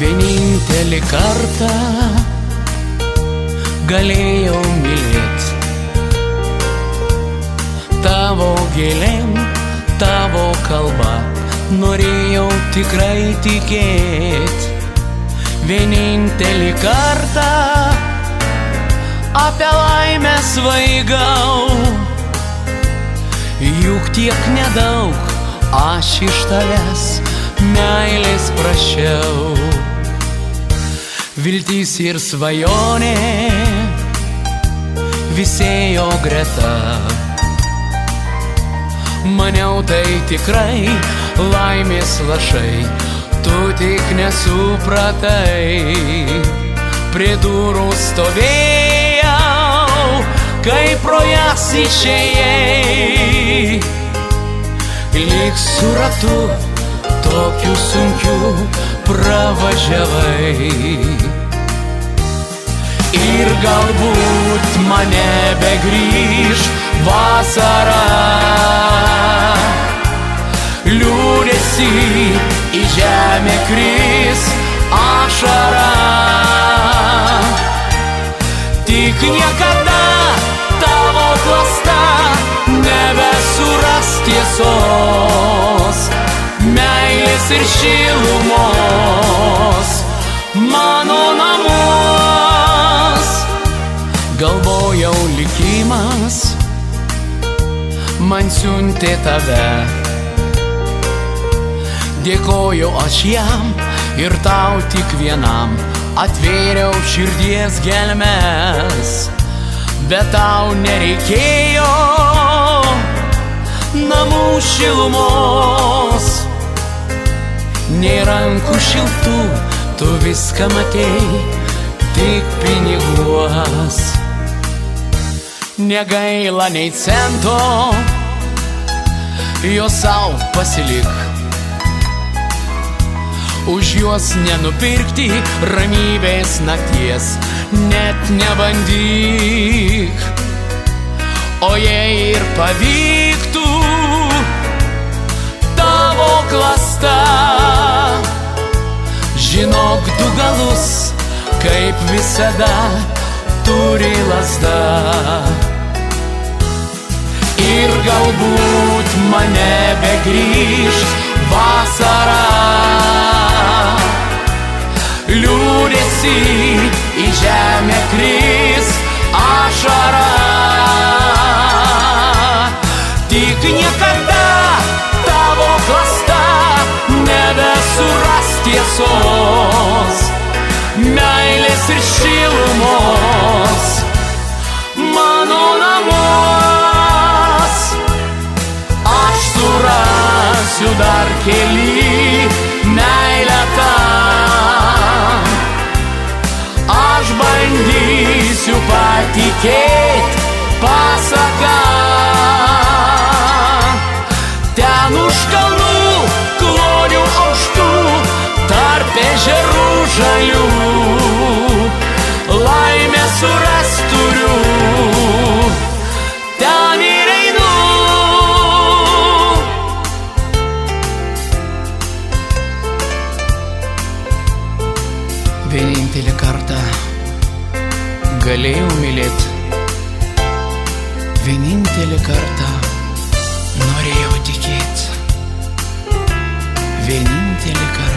Vienintelį kartą galėjau mylėt, tavo gėlėm, tavo kalba norėjau tikrai tikėt. Vienintelį kartą apie laimę svaigau, juk tiek nedaug aš iš tavęs meilės prašiau. Viltis ir svajonė visėjo greta, maniau tai tikrai laimės lašai, tu tik nesupratai. Prie durų stovėjau, kai pro jas išėjai, lyg su ratu tokiu sunkiu pravažiavai. Ir galbūt mane begrįž vasara, liūdesį į žemę kris ašara. Tik niekada tavo klasta nebesuras tiesos, meilės ir šilumos mano namus. Galvojau, likimas man siuntė tave, dėkoju aš jam ir tau tik vienam atvėriau širdies gelmes. Bet tau nereikėjo namų šilumos, nei rankų šiltų, tu viską matei tik piniguos. Negaila nei cento, jo sau pasilik, už juos nenupirkti ramybės nakties net nebandyk. O jei ir pavyktų tavo klasta, žinok, du galus, kaip visada, turi lazda. Ir galbūt mane begrįž vasara, liūdesį į žemę kris ašara. Tik niekada tavo klasta nebesuras tiesos, meilės ir šilumos mano namus. Aš surasiu dar keli meilę tam, aš bandysiu patikėt pasaką. Ten už kalnų, klonių aukštų, tarp ežerų žalių, laimę suras turiu, ten ir einu. Vienintelį kartą galėjau mylėt, vienintelį kartą norėjau tikėt, vienintelį kartą